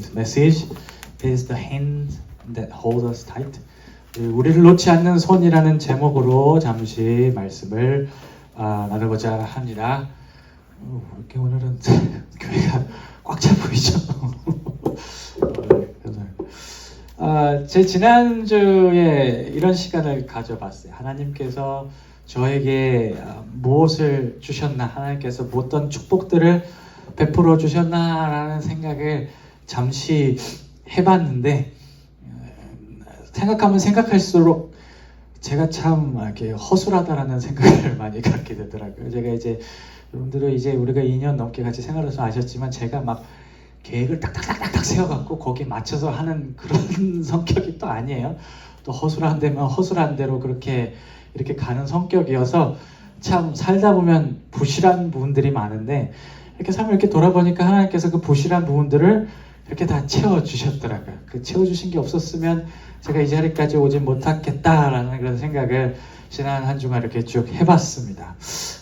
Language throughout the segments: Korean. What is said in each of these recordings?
This message is the hand that holds us tight. 우리를 놓지 않는 손이라는 제목으로 잠시 말씀을 나누고자 합니다. 이렇게 오늘은 교회가 꽉 차 보이죠? 제 지난주에 이런 시간을 가져봤어요. 하나님께서 저에게 무엇을 주셨나, 하나님께서 어떤 축복들을 베풀어 주셨나라는 생각을 잠시 해봤는데, 생각하면 생각할수록 제가 참 이렇게 허술하다라는 생각을 많이 갖게 되더라고요. 제가 이제 여러분들은 이제 우리가 2년 넘게 같이 생활해서 아셨지만, 제가 막 계획을 딱딱딱딱 세워갖고 거기에 맞춰서 하는 그런 성격이 또 아니에요. 또 허술한 데면 허술한 대로 그렇게 이렇게 가는 성격이어서 참 살다 보면 부실한 부분들이 많은데, 이렇게 삶을 이렇게 돌아보니까 하나님께서 그 부실한 부분들을 이렇게 다 채워주셨더라고요. 그 채워주신 게 없었으면 제가 이 자리까지 오지 못했겠다라는 그런 생각을 지난 한 주간 이렇게 쭉 해봤습니다.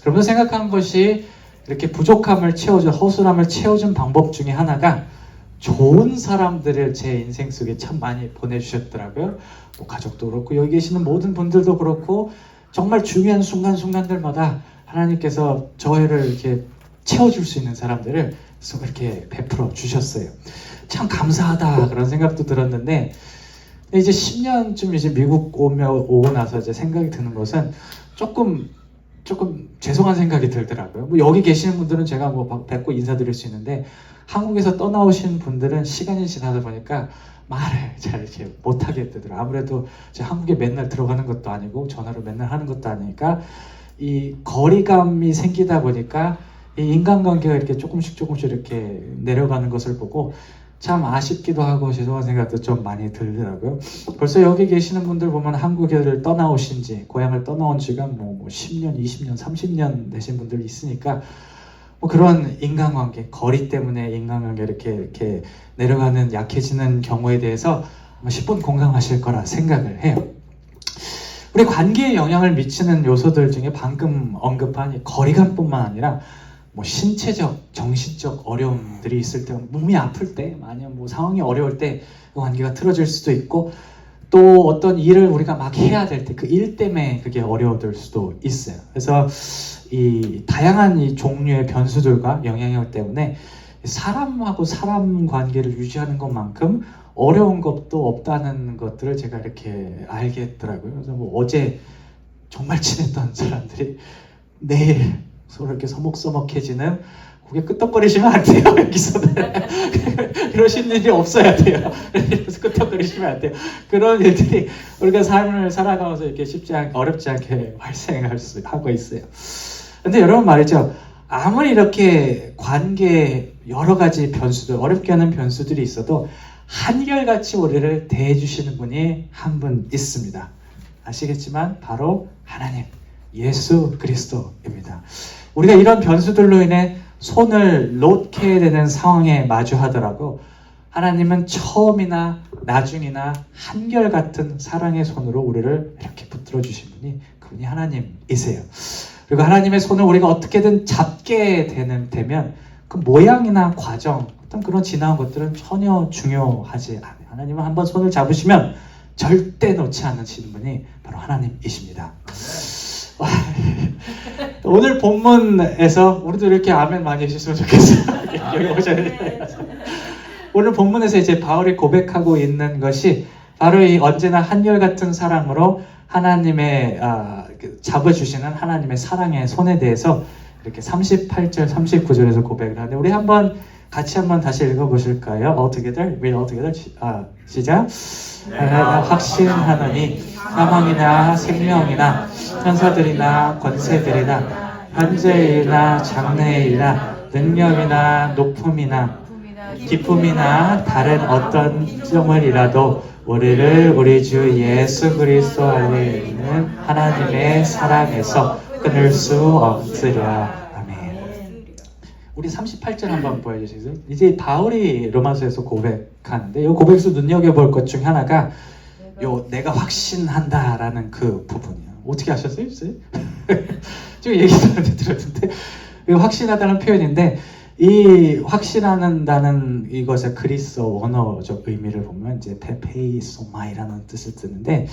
그러면서 생각한 것이, 이렇게 부족함을 채워준, 허술함을 채워준 방법 중에 하나가 좋은 사람들을 제 인생 속에 참 많이 보내주셨더라고요. 뭐 가족도 그렇고 여기 계시는 모든 분들도 그렇고, 정말 중요한 순간순간들마다 하나님께서 저희를 이렇게 채워줄 수 있는 사람들을 이렇게 베풀어 주셨어요. 참 감사하다 그런 생각도 들었는데, 이제 10년쯤 이제 미국 오고 나서 이제 생각이 드는 것은 조금 죄송한 생각이 들더라고요. 뭐 여기 계시는 분들은 제가 뭐 뵙고 인사드릴 수 있는데, 한국에서 떠나오신 분들은 시간이 지나다 보니까 말을 잘 이렇게 못하게 되더라고요. 아무래도 제가 한국에 맨날 들어가는 것도 아니고 전화로 맨날 하는 것도 아니니까 이 거리감이 생기다 보니까 이 인간관계가 이렇게 조금씩 이렇게 내려가는 것을 보고 참 아쉽기도 하고 죄송한 생각도 좀 많이 들더라고요. 벌써 여기 계시는 분들 보면 한국을 떠나오신 지, 고향을 떠나온 지가 뭐 10년, 20년, 30년 되신 분들이 있으니까, 뭐 그런 인간관계, 거리 때문에 인간관계 이렇게 내려가는, 약해지는 경우에 대해서 10분 공감하실 거라 생각을 해요. 우리 관계에 영향을 미치는 요소들 중에 방금 언급한 이 거리감뿐만 아니라 뭐 신체적, 정신적 어려움들이 있을 때, 몸이 아플 때, 아니면 뭐 상황이 어려울 때 그 관계가 틀어질 수도 있고, 또 어떤 일을 우리가 막 해야 될 때 그 일 때문에 그게 어려워질 수도 있어요. 그래서 이 다양한 이 종류의 변수들과 영향력 때문에 사람하고 사람 관계를 유지하는 것만큼 어려운 것도 없다는 것들을 제가 이렇게 알겠더라고요. 그래서 뭐 어제 정말 친했던 사람들이 내일 서로 이렇게 서먹서먹해지는, 고개 끄덕거리시면 안 돼요. 여기서는 그러신 일이 없어야 돼요. 그래서 끄덕거리시면 안 돼요. 그런 일들이 우리가 삶을 살아가면서 이렇게 어렵지 않게 발생할 수 하고 있어요. 근데 여러분 말이죠, 아무리 이렇게 관계에 여러 가지 변수들, 어렵게 하는 변수들이 있어도 한결같이 우리를 대해주시는 분이 한 분 있습니다. 아시겠지만 바로 하나님, 예수 그리스도입니다. 우리가 이런 변수들로 인해 손을 놓게 되는 상황에 마주하더라도 하나님은 처음이나 나중이나 한결같은 사랑의 손으로 우리를 이렇게 붙들어 주신 분이, 그분이 하나님이세요. 그리고 하나님의 손을 우리가 어떻게든 잡게 되면 그 모양이나 과정, 어떤 그런 지나온 것들은 전혀 중요하지 않아요. 하나님은 한번 손을 잡으시면 절대 놓지 않으시는 분이 바로 하나님이십니다. 오늘 본문에서 우리도 이렇게 아멘 많이 해주셨으면 좋겠어요. 여기 오셔야 돼요. 오늘 본문에서 이제 바울이 고백하고 있는 것이 바로 이 언제나 한결같은 사랑으로 하나님의 잡아주시는 하나님의 사랑의 손에 대해서 이렇게 38절, 39절에서 고백을 하는데, 우리 같이 한번 다시 읽어보실까요? All together, read all together. 시작. 확신하노니 사망이나 생명이나 천사들이나 권세들이나 현재일이나 장래일이나 능력이나 높음이나 기쁨이나 다른 어떤 점을이라도 우리를 우리 주 예수 그리스도 안에 있는 하나님의 사랑에서 끊을 수 없으랴. 아멘. 우리 38절 한번 보여주시죠. 이제 바울이 로마서에서 고백하는데, 이 고백에서 눈여겨볼 것 중 하나가 내가 확신한다라는 그 부분이에요. 어떻게 아셨어요? 지금 얘기 들었는데 확신하다는 표현인데, 이 확신한다는 이것의 그리스어 원어적 의미를 보면 이제 테페이소마이라는 뜻을 쓰는데,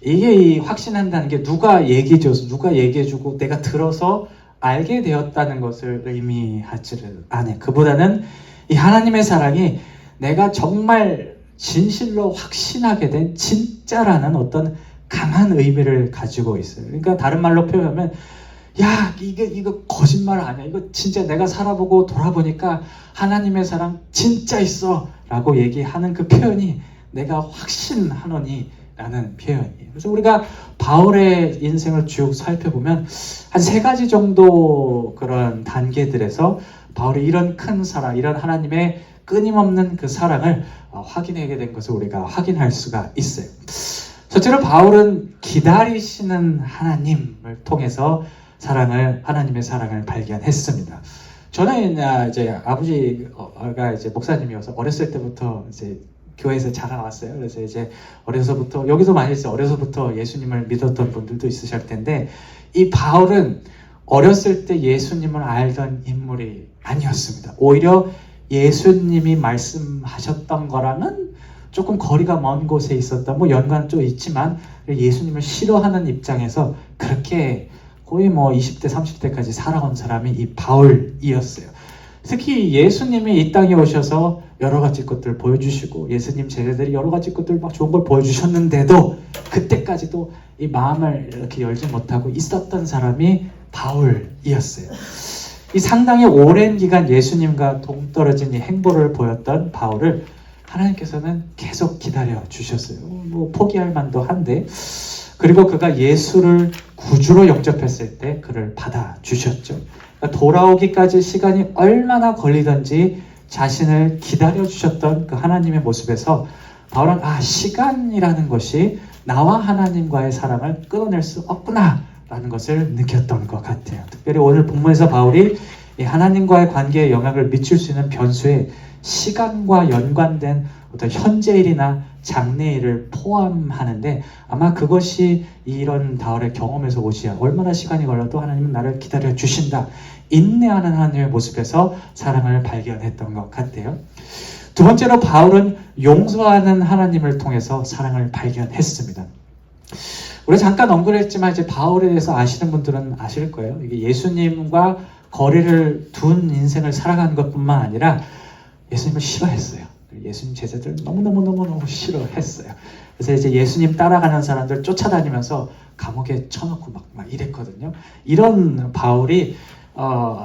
이게 이 확신한다는 게 누가 얘기해줘서, 누가 얘기해주고 내가 들어서 알게 되었다는 것을 의미하지를 않아요. 그보다는 이 하나님의 사랑이 내가 정말 진실로 확신하게 된 진짜라는 어떤 강한 의미를 가지고 있어요. 그러니까 다른 말로 표현하면, 야, 이거 거짓말 아니야. 이거 진짜 내가 살아보고 돌아보니까 하나님의 사랑 진짜 있어 라고 얘기하는 그 표현이 내가 확신하노니 라는 표현이에요. 그래서 우리가 바울의 인생을 쭉 살펴보면 한 3가지 정도 그런 단계들에서 바울이 이런 큰 사랑, 이런 하나님의 끊임없는 그 사랑을 확인하게 된 것을 우리가 확인할 수가 있어요. 첫째로 바울은 기다리시는 하나님을 통해서 하나님의 사랑을 발견했습니다. 저는 이제 아버지가 이제 목사님이어서 어렸을 때부터 이제 교회에서 자라왔어요. 그래서 이제 어려서부터, 여기서 많이 했어요. 어려서부터 예수님을 믿었던 분들도 있으실 텐데, 이 바울은 어렸을 때 예수님을 알던 인물이 아니었습니다. 오히려 예수님이 말씀하셨던 거랑은 조금 거리가 먼 곳에 있었던, 연관은 좀 있지만 예수님을 싫어하는 입장에서 그렇게 거의 20대, 30대까지 살아온 사람이 이 바울이었어요. 특히 예수님이 이 땅에 오셔서 여러 가지 것들을 보여주시고, 예수님 제자들이 여러 가지 것들 막 좋은 걸 보여주셨는데도 그때까지도 이 마음을 이렇게 열지 못하고 있었던 사람이 바울이었어요. 이 상당히 오랜 기간 예수님과 동떨어진 이 행보를 보였던 바울을 하나님께서는 계속 기다려 주셨어요. 포기할 만도 한데, 그리고 그가 예수를 구주로 영접했을 때 그를 받아 주셨죠. 그러니까 돌아오기까지 시간이 얼마나 걸리든지 자신을 기다려 주셨던 그 하나님의 모습에서 바울은 시간이라는 것이 나와 하나님과의 사랑을 끊어낼 수 없구나 라는 것을 느꼈던 것 같아요. 특별히 오늘 본문에서 바울이 이 하나님과의 관계에 영향을 미칠 수 있는 변수에 시간과 연관된 어떤 현재일이나 장래일을 포함하는데, 아마 그것이 이런 바울의 경험에서 오지, 얼마나 시간이 걸려도 하나님은 나를 기다려 주신다, 인내하는 하나님의 모습에서 사랑을 발견했던 것 같아요. 두 번째로 바울은 용서하는 하나님을 통해서 사랑을 발견했습니다. 우리 잠깐 언급을 했지만 이제 바울에 대해서 아시는 분들은 아실 거예요. 이게 예수님과 거리를 둔 인생을 살아간 것뿐만 아니라 예수님을 싫어했어요. 예수님 제자들 너무너무 싫어했어요. 그래서 이제 예수님 따라가는 사람들 쫓아다니면서 감옥에 쳐넣고 막 이랬거든요. 이런 바울이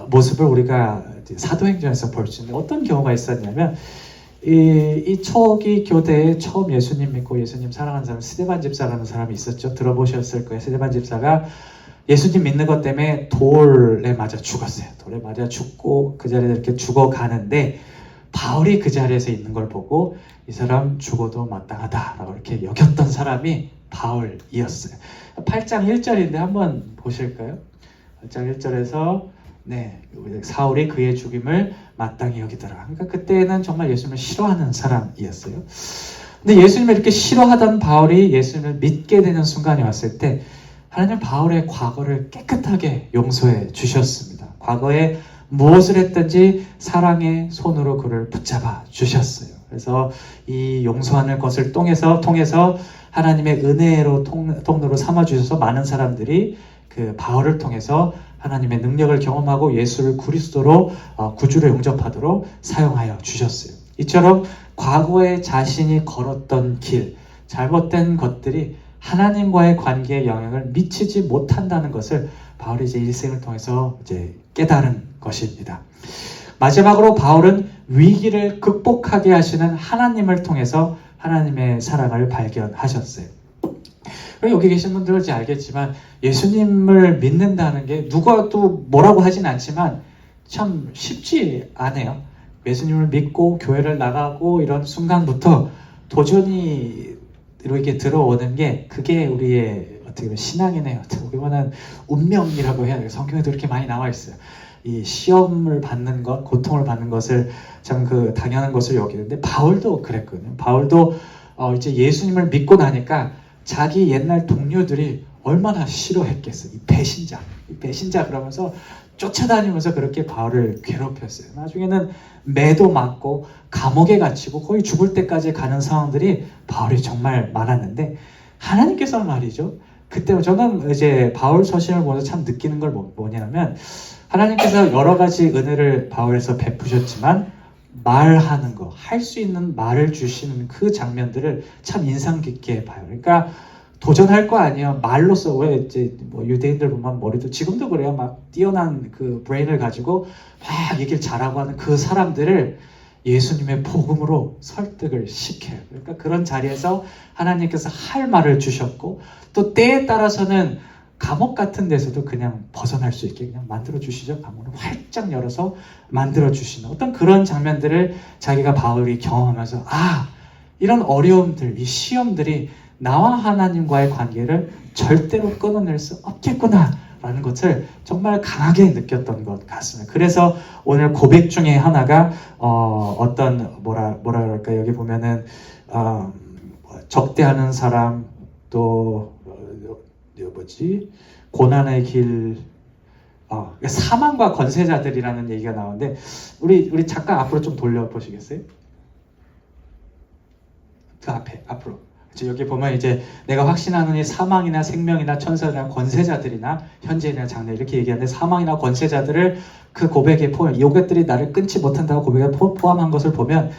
모습을 우리가 사도행전에서 볼 수 있는데, 어떤 경우가 있었냐면, 이 초기 교대에 처음 예수님 믿고 예수님 사랑하는 사람, 스데반 집사라는 사람이 있었죠. 들어보셨을 거예요. 스데반 집사가 예수님 믿는 것 때문에 돌에 맞아 죽었어요. 돌에 맞아 죽고 그 자리에 이렇게 죽어가는데, 바울이 그 자리에서 있는 걸 보고 이 사람 죽어도 마땅하다라고 이렇게 여겼던 사람이 바울이었어요. 8장 1절인데 한번 보실까요? 8장 1절에서 사울이 그의 죽임을 마땅히 여기더라. 그러니까 그때는 정말 예수님을 싫어하는 사람이었어요. 근데 예수님을 이렇게 싫어하던 바울이 예수님을 믿게 되는 순간이 왔을 때 하나님은 바울의 과거를 깨끗하게 용서해 주셨습니다. 과거에 무엇을 했든지 사랑의 손으로 그를 붙잡아 주셨어요. 그래서 이 용서하는 것을 통해서 하나님의 은혜로 통로로 삼아 주셔서 많은 사람들이 그 바울을 통해서 하나님의 능력을 경험하고 예수를 그리스도로 구주로 영접하도록 사용하여 주셨어요. 이처럼 과거에 자신이 걸었던 길, 잘못된 것들이 하나님과의 관계에 영향을 미치지 못한다는 것을 바울이 이제 일생을 통해서 이제 깨달은 것입니다. 마지막으로 바울은 위기를 극복하게 하시는 하나님을 통해서 하나님의 사랑을 발견하셨어요. 여기 계신 분들은 이제 알겠지만, 예수님을 믿는다는 게 누가 또 뭐라고 하진 않지만 참 쉽지 않아요. 예수님을 믿고 교회를 나가고 이런 순간부터 도전이 이렇게 들어오는 게, 그게 우리의 어떻게 보면 신앙이네요. 어떻게 보면 운명이라고 해야 돼요. 성경에도 이렇게 많이 나와 있어요. 이 시험을 받는 것, 고통을 받는 것을 참 당연한 것을 여기는데, 바울도 그랬거든요. 바울도 이제 예수님을 믿고 나니까 자기 옛날 동료들이 얼마나 싫어했겠어요. 이 배신자 그러면서 쫓아다니면서 그렇게 바울을 괴롭혔어요. 나중에는 매도 맞고 감옥에 갇히고 거의 죽을 때까지 가는 상황들이 바울이 정말 많았는데 하나님께서는 말이죠. 그때 저는 이제 바울 서신을 보면서 참 느끼는 걸 뭐냐면 하나님께서 여러 가지 은혜를 바울에서 베푸셨지만 말하는 거, 할 수 있는 말을 주시는 그 장면들을 참 인상 깊게 봐요. 그러니까 도전할 거 아니에요. 말로써 왜 이제 뭐 유대인들 보면 머리도 지금도 그래요. 막 뛰어난 그 브레인을 가지고 막 얘기를 잘하고 하는 그 사람들을 예수님의 복음으로 설득을 시켜요. 그러니까 그런 자리에서 하나님께서 할 말을 주셨고 또 때에 따라서는 감옥 같은 데서도 그냥 벗어날 수 있게 그냥 만들어 주시죠. 감옥을 활짝 열어서 만들어 주시는 어떤 그런 장면들을 자기가 바울이 경험하면서 이런 어려움들, 이 시험들이 나와 하나님과의 관계를 절대로 끊어낼 수 없겠구나 라는 것을 정말 강하게 느꼈던 것 같습니다. 그래서 오늘 고백 중에 하나가 어떤 뭐라 그럴까 여기 보면은 적대하는 사람 또 고난의 길 사망과 권세자들이라는 얘기가 나오는데 우리 잠깐 앞으로 좀 돌려보시겠어요? 그 앞으로 여기 보면 이제 내가 확신하노니 사망이나 생명이나 천사나 권세자들이나 현재나 장래 이렇게 얘기하는데 사망이나 권세자들을 그 고백에 포함 이것들이 나를 끊지 못한다고 고백에 포함한 것을 보면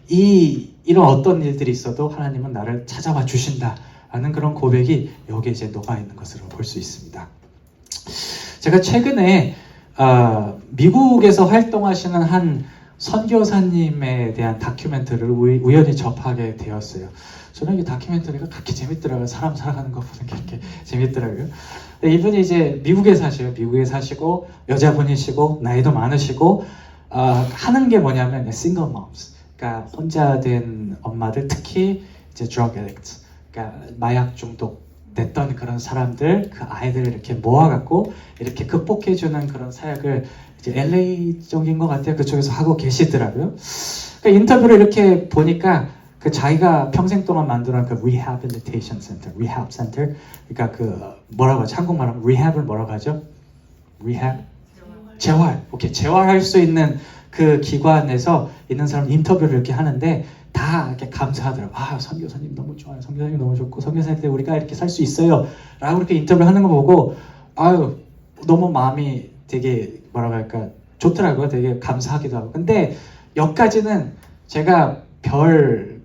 이런 어떤 일들이 있어도 하나님은 나를 찾아와 주신다라는 그런 고백이 여기에 이제 녹아 있는 것으로 볼 수 있습니다. 제가 최근에 미국에서 활동하시는 한 선교사님에 대한 다큐멘터리를 우연히 접하게 되었어요. 저는 이 다큐멘터리가 그렇게 재밌더라고요. 사람 살아가는 거 보는 게 이렇게 재밌더라고요. 이분이 이제 미국에 사시고 여자분이시고 나이도 많으시고 하는 게 뭐냐면 single moms, 그러니까 혼자 된 엄마들, 특히 이제 drug addicts, 그러니까 마약 중독 됐던 그런 사람들, 그 아이들을 이렇게 모아갖고 이렇게 극복해주는 그런 사역을 이제 LA 쪽인 것 같아요. 그쪽에서 하고 계시더라고요. 그러니까 인터뷰를 이렇게 보니까 그 자기가 평생 동안 만들어놓은 그 Rehabilitation Center, Rehab Center, 그러니까 그 뭐라고 하죠? 한국말하면 Rehab을 뭐라고 하죠? Rehab? 재활. 오케이, 재활할 수 있는 그 기관에서 있는 사람 인터뷰를 이렇게 하는데 다 이렇게 감사하더라고요. 선교사님 너무 좋아요. 선교사님 너무 좋고 선교사님 때 우리가 이렇게 살 수 있어요. 라고 이렇게 인터뷰를 하는 거 보고 너무 마음이 되게 뭐라고 할까 좋더라고요. 되게 감사하기도 하고. 근데 여기까지는 제가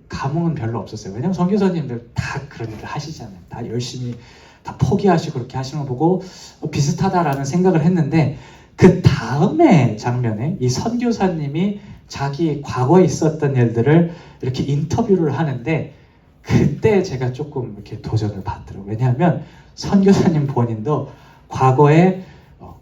감흥은 별로 없었어요. 왜냐면 선교사님들 다 그런 일을 하시잖아요. 다 열심히 다 포기하시고 그렇게 하시는 거 보고 비슷하다라는 생각을 했는데 그 다음에 장면에 이 선교사님이 자기 과거에 있었던 일들을 이렇게 인터뷰를 하는데 그때 제가 조금 이렇게 도전을 받더라고요. 왜냐하면 선교사님 본인도 과거에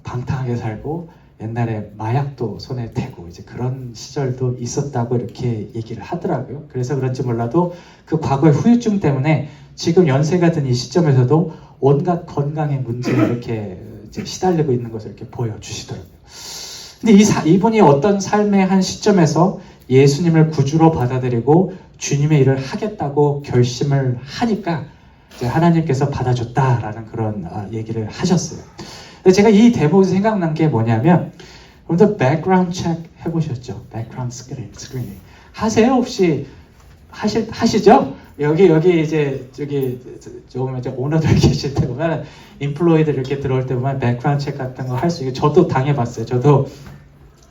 방탕하게 살고 옛날에 마약도 손에 대고 이제 그런 시절도 있었다고 이렇게 얘기를 하더라고요. 그래서 그런지 몰라도 그 과거의 후유증 때문에 지금 연세가 든 이 시점에서도 온갖 건강의 문제에 이렇게 이제 시달리고 있는 것을 이렇게 보여주시더라고요. 근데 이분이 어떤 삶의 한 시점에서 예수님을 구주로 받아들이고 주님의 일을 하겠다고 결심을 하니까 이제 하나님께서 받아줬다라는 그런 얘기를 하셨어요. 근데 제가 이 대목에서 생각난 게 뭐냐면 여러분들 백그라운드 체크 해보셨죠? 백그라운드 스크리닝 하세요? 혹시 하시죠? 여기 이제 저기 조금 이제 오너들 계실 때 보면 인플로이들 이렇게 들어올 때 보면 백그라운드 체크 같은 거 할 수 있게 저도 당해봤어요. 저도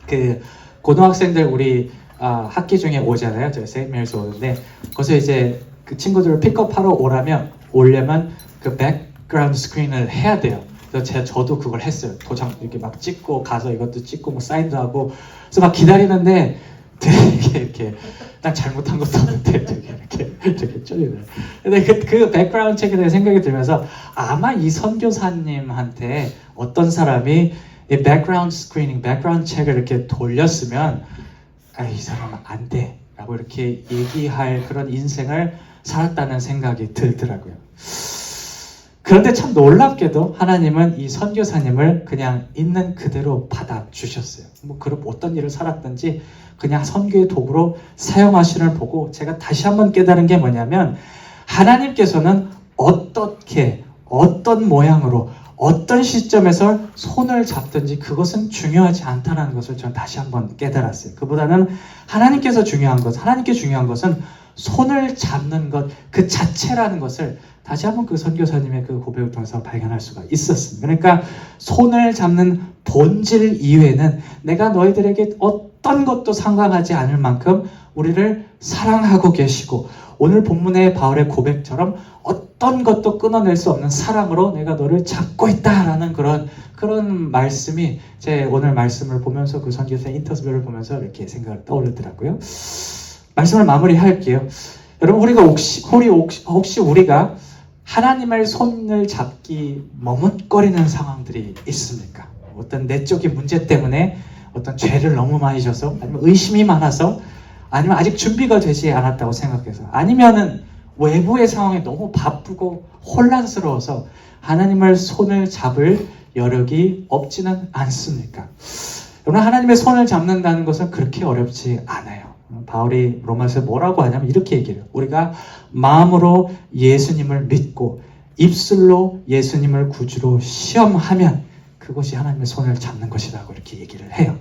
그 고등학생들 우리 학기 중에 오잖아요. 저희 세인메리스 오는데 거기서 이제 그 친구들을 픽업하러 오려면 그 백그라운드 스크린을 해야 돼요. 그래서 저도 그걸 했어요. 도장 이렇게 막 찍고 가서 이것도 찍고 뭐 사인도 하고 그래서 막 기다리는데 되게 이렇게 난 잘못한 것도 없는데 되게 이렇게 쪼리네. 근데 그 백그라운드 체크에 대해 생각이 들면서 아마 이 선교사님한테 어떤 사람이 이 백그라운드 스크리닝, 백그라운드 체크를 이렇게 돌렸으면 이 사람은 안 돼 라고 이렇게 얘기할 그런 인생을 살았다는 생각이 들더라고요. 그런데 참 놀랍게도 하나님은 이 선교사님을 그냥 있는 그대로 받아주셨어요. 뭐 그런 어떤 일을 살았든지 그냥 선교의 도구로 사용하시는 보고 제가 다시 한번 깨달은 게 뭐냐면 하나님께서는 어떻게 어떤 모양으로 어떤 시점에서 손을 잡든지 그것은 중요하지 않다는 것을 저는 다시 한번 깨달았어요. 그보다는 하나님께서 중요한 것, 하나님께 중요한 것은 손을 잡는 것 그 자체라는 것을 다시 한번 그 선교사님의 그 고백을 통해서 발견할 수가 있었습니다. 그러니까 손을 잡는 본질 이외에는 내가 너희들에게 어떤 것도 상관하지 않을 만큼 우리를 사랑하고 계시고, 오늘 본문의 바울의 고백처럼 어떤 것도 끊어낼 수 없는 사랑으로 내가 너를 잡고 있다라는 그런 말씀이 제 오늘 말씀을 보면서 그 선교사의 인터뷰를 보면서 이렇게 생각을 떠올리더라고요. 말씀을 마무리할게요. 여러분, 우리가 혹시 우리가 하나님의 손을 잡기 머뭇거리는 상황들이 있습니까? 어떤 내적인 문제 때문에, 어떤 죄를 너무 많이 져서, 아니면 의심이 많아서, 아니면 아직 준비가 되지 않았다고 생각해서, 아니면은 외부의 상황에 너무 바쁘고 혼란스러워서 하나님의 손을 잡을 여력이 없지는 않습니까? 여러분, 하나님의 손을 잡는다는 것은 그렇게 어렵지 않아요. 바울이 로마서에 뭐라고 하냐면 이렇게 얘기해요. 우리가 마음으로 예수님을 믿고 입술로 예수님을 구주로 시험하면 그것이 하나님의 손을 잡는 것이라고 이렇게 얘기를 해요.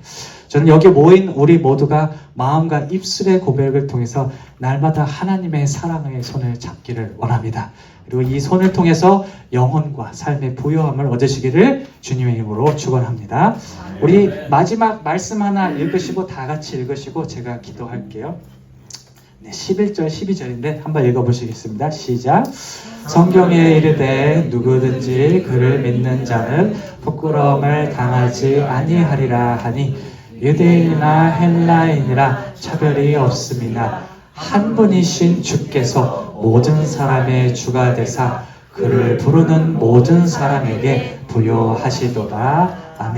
저는 여기 모인 우리 모두가 마음과 입술의 고백을 통해서 날마다 하나님의 사랑의 손을 잡기를 원합니다. 그리고 이 손을 통해서 영혼과 삶의 부요함을 얻으시기를 주님의 이름으로 축원합니다. 우리 마지막 말씀 하나 읽으시고 다 같이 읽으시고 제가 기도할게요. 네, 11절 12절인데 한번 읽어보시겠습니다. 시작. 성경에 이르되 누구든지 그를 믿는 자는 부끄러움을 당하지 아니하리라 하니 유대인이나 헬라인이라 차별이 없음이나 한 분이신 주께서 모든 사람의 주가 되사 그를 부르는 모든 사람에게 부요하시도다.